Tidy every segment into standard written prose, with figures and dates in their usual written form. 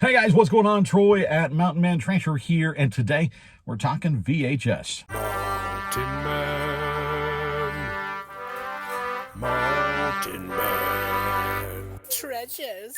Hey guys, what's going on? Troy at Mountain Man Treasure here, and today we're talking VHS. Mountain Man. Treasures.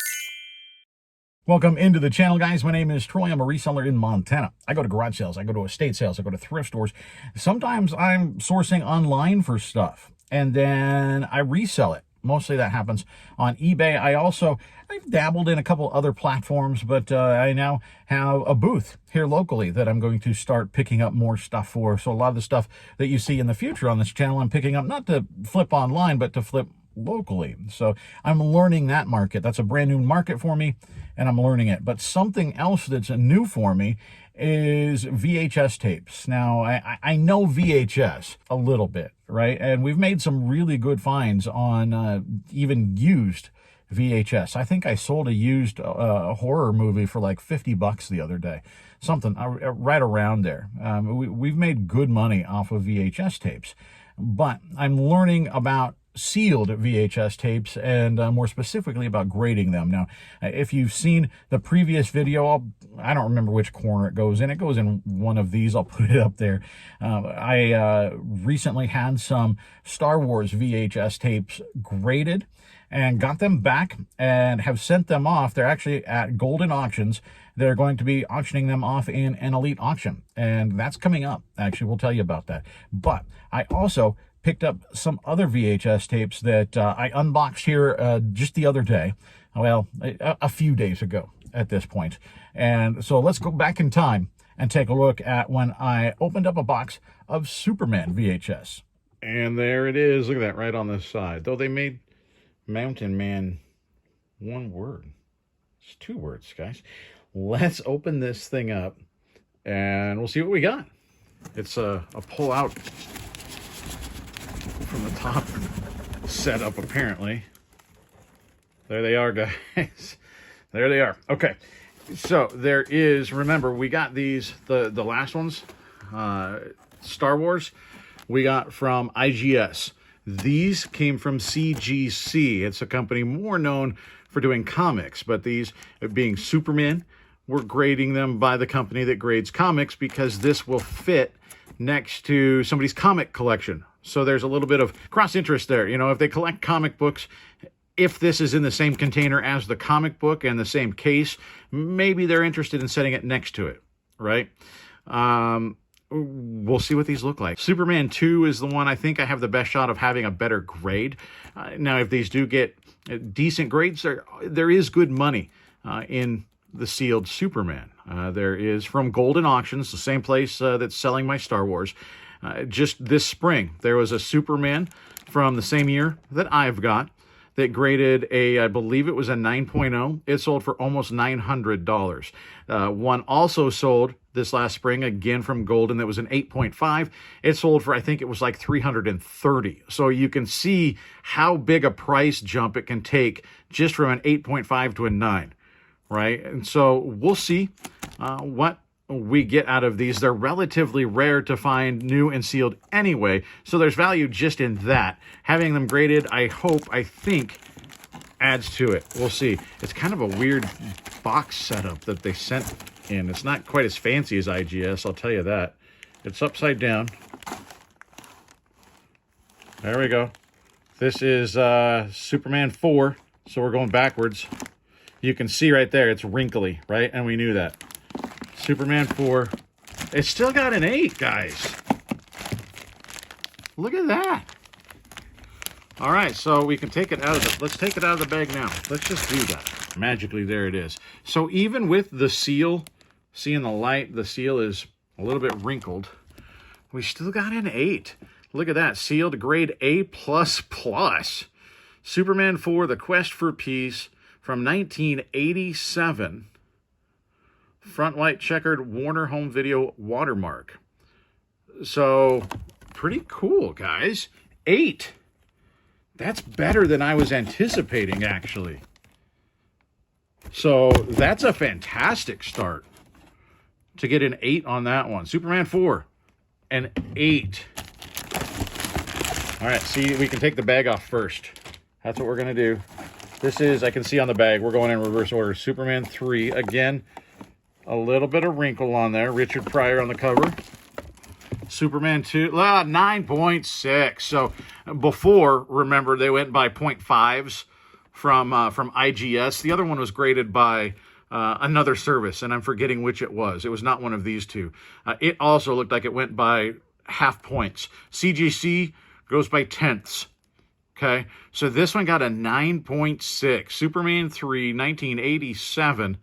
Welcome into the channel, guys. My name is Troy. I'm a reseller in Montana. I go to garage sales, I go to estate sales, I go to thrift stores. Sometimes I'm sourcing online for stuff, and then I resell it. Mostly that happens on eBay. I've dabbled in a couple other platforms, but I now have a booth here locally that I'm going to start picking up more stuff for. So a lot of the stuff that you see in the future on this channel, I'm picking up not to flip online, but to flip locally. So I'm learning that market. That's a brand new market for me, and I'm learning it. But something else that's new for me is VHS tapes. Now, I know VHS a little bit, right? And we've made some really good finds on even used VHS. I think I sold a used horror movie for like $50 the other day. Something right around there. We've made good money off of VHS tapes. But I'm learning about sealed VHS tapes, and more specifically about grading them. Now, if you've seen the previous video, I don't remember which corner it goes in. It goes in one of these. I'll put it up there. I recently had some Star Wars VHS tapes graded and got them back and have sent them off. They're actually at Golden Auctions. They're going to be auctioning them off in an elite auction, and that's coming up. Actually, we'll tell you about that. But I also picked up some other VHS tapes that I unboxed here just the other day. Well, a few days ago at this point. And so let's go back in time and take a look at when I opened up a box of Superman VHS. And there it is. Look at that right on this side. Though they made Mountain Man one word. It's two words, guys. Let's open this thing up and we'll see what we got. It's a pull-out from the top setup, apparently. There they are, guys. There they are. Okay, so there is, remember, we got these, the last ones, Star Wars, we got from IGS. These came from CGC. It's a company more known for doing comics, but these being Superman, we're grading them by the company that grades comics because this will fit next to somebody's comic collection. So there's a little bit of cross-interest there. You know, if they collect comic books, if this is in the same container as the comic book and the same case, maybe they're interested in setting it next to it, right? We'll see what these look like. Superman 2 is the one I think I have the best shot of having a better grade. Now, if these do get decent grades, there is good money in the sealed Superman. There is from Golden Auctions, the same place that's selling my Star Wars. Just this spring, there was a Superman from the same year that I've got that graded I believe it was a 9.0. It sold for almost $900. One also sold this last spring, again from Golden, that was an 8.5. It sold for, I think it was like $330. So you can see how big a price jump it can take just from an 8.5 to a 9, right? And so we'll see what we get out of these. They're relatively rare to find new and sealed anyway, so there's value just in that. Having them graded, I think adds to it. We'll see. It's kind of a weird box setup that they sent in. It's not quite as fancy as IGS, I'll tell you that. It's upside down. There we go. This is Superman 4, so we're going backwards. You can see right there, it's wrinkly, right? And we knew that. Superman 4. It's still got an 8, guys. Look at that. All right, so we can take it out of the, let's take it out of the bag now. Let's just do that. Magically, there it is. So even with the seal, seeing the light, the seal is a little bit wrinkled. We still got an 8. Look at that, sealed grade A++. Superman 4, The Quest for Peace from 1987. Front white checkered Warner Home Video watermark. So, pretty cool, guys. 8. That's better than I was anticipating, actually. So, that's a fantastic start to get an 8 on that one. Superman 4, an 8. All right, see, we can take the bag off first. That's what we're going to do. This is, I can see on the bag, we're going in reverse order. Superman 3, again, a little bit of wrinkle on there. Richard Pryor on the cover. Superman 2, 9.6. So before, remember, they went by 0.5s from IGS. The other one was graded by another service, and I'm forgetting which it was. It was not one of these two. It also looked like it went by half points. CGC goes by tenths. Okay, so this one got a 9.6. Superman 3, 1987,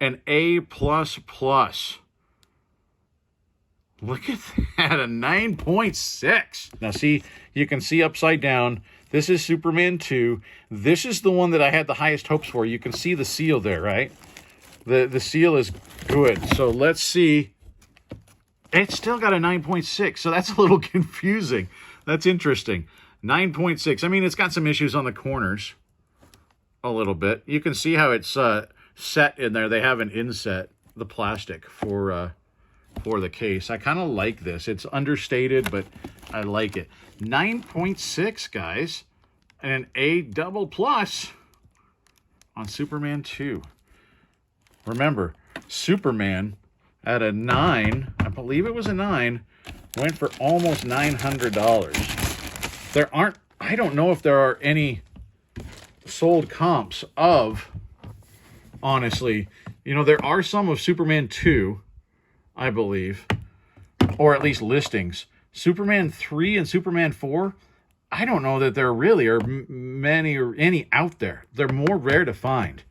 an A++. Look at that, a 9.6. Now see, you can see upside down. This is Superman 2. This is the one that I had the highest hopes for. You can see the seal there, right? The seal is good. So let's see. It's still got a 9.6, so that's a little confusing. That's interesting. 9.6. I mean, it's got some issues on the corners a little bit. You can see how it's set in there. They have an inset, the plastic, for the case. I kind of like this. It's understated, but I like it. 9.6, guys. And an A++ on Superman 2. Remember, Superman at a 9, I believe it was a 9, went for almost $900. There aren't, I don't know if there are any sold comps of, honestly, you know, there are some of Superman 2, I believe, or at least listings. Superman 3 and Superman 4, I don't know that there really are many or any out there. They're more rare to find.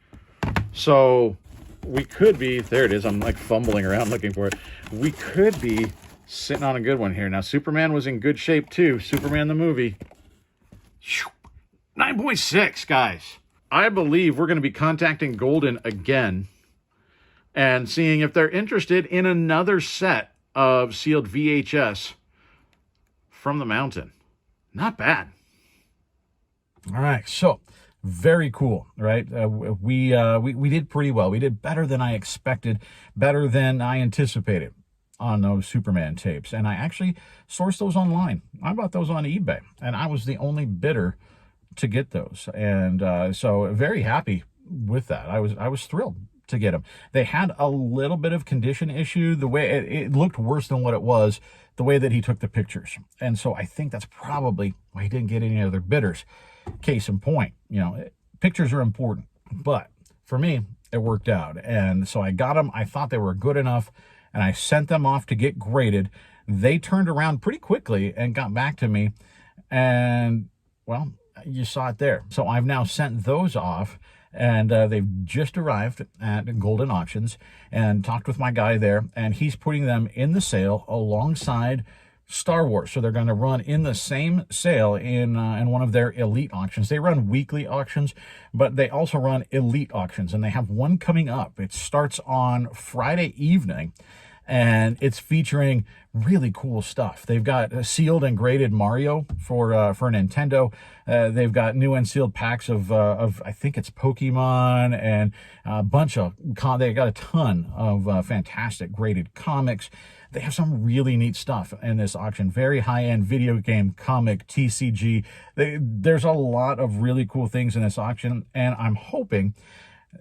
So we could be, there it is, I'm like fumbling around looking for it. We could be sitting on a good one here. Now, Superman was in good shape too. Superman the movie. 9.6, guys. I believe we're going to be contacting Golden again and seeing if they're interested in another set of sealed VHS from the mountain. Not bad. All right, so very cool, right? We did pretty well. We did better than I expected, better than I anticipated on those Superman tapes. And I actually sourced those online. I bought those on eBay, and I was the only bidder to get those. And so very happy with that. I was thrilled to get them. They had a little bit of condition issue. The way it looked worse than what it was, the way that he took the pictures. And so I think that's probably why he didn't get any other bidders. Case in point, you know, pictures are important, but for me, it worked out. And so I got them. I thought they were good enough, and I sent them off to get graded. They turned around pretty quickly and got back to me. And, well, you saw it there. So I've now sent those off, and they've just arrived at Golden Auctions, and talked with my guy there, and he's putting them in the sale alongside Star Wars. So they're going to run in the same sale in one of their elite auctions. They run weekly auctions, but they also run elite auctions, and they have one coming up. It starts on Friday evening, and it's featuring really cool stuff. They've got a sealed and graded Mario for Nintendo. They've got new and sealed packs of I think it's Pokemon, and a bunch of they got a ton of fantastic graded comics. They have some really neat stuff in this auction. Very high-end video game, comic, TCG. There's a lot of really cool things in this auction, and I'm hoping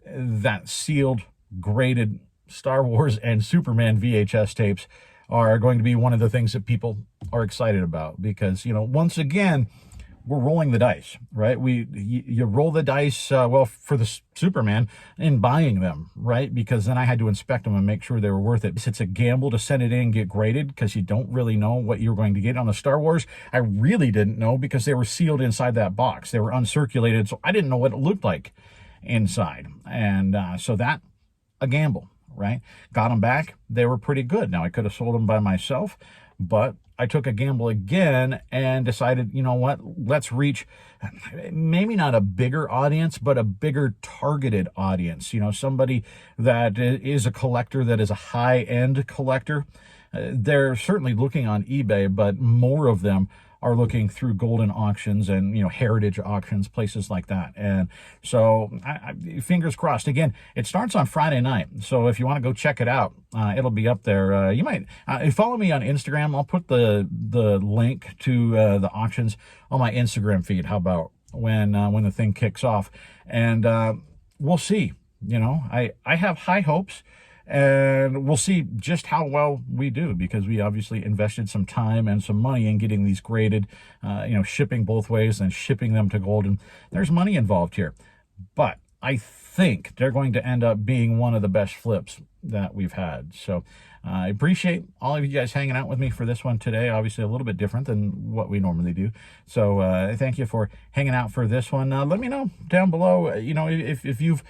that sealed, graded Star Wars and Superman VHS tapes are going to be one of the things that people are excited about, because, you know, once again, we're rolling the dice, right? You roll the dice, well, for the Superman in buying them, right? Because then I had to inspect them and make sure they were worth it. It's a gamble to send it in and get graded, because you don't really know what you're going to get. On the Star Wars, I really didn't know, because they were sealed inside that box. They were uncirculated, so I didn't know what it looked like inside. And so that, a gamble, right? Got them back. They were pretty good. Now, I could have sold them by myself, but I took a gamble again and decided, you know what, let's reach maybe not a bigger audience, but a bigger targeted audience. You know, somebody that is a collector, that is a high-end collector. They're certainly looking on eBay, but more of them are looking through Golden Auctions and, you know, Heritage Auctions, places like that. And so fingers crossed. Again, it starts on Friday night. So if you want to go check it out, it'll be up there. You might follow me on Instagram. I'll put the link to the auctions on my Instagram feed. How when the thing kicks off, and we'll see. You know, I have high hopes, and we'll see just how well we do, because we obviously invested some time and some money in getting these graded, shipping both ways and shipping them to Golden. There's money involved here, but I think they're going to end up being one of the best flips that we've had. So I appreciate all of you guys hanging out with me for this one today. Obviously a little bit different than what we normally do. So thank you for hanging out for this one. Let me know down below, if you've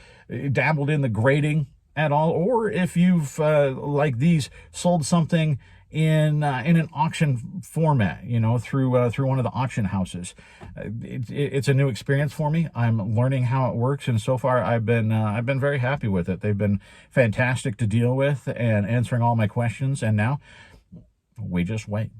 dabbled in the grading at all, or if you've like these sold something in an auction format, through one of the auction houses. It's a new experience for me. I'm learning how it works, and so far I've been very happy with it. They've been fantastic to deal with and answering all my questions, and now we just wait.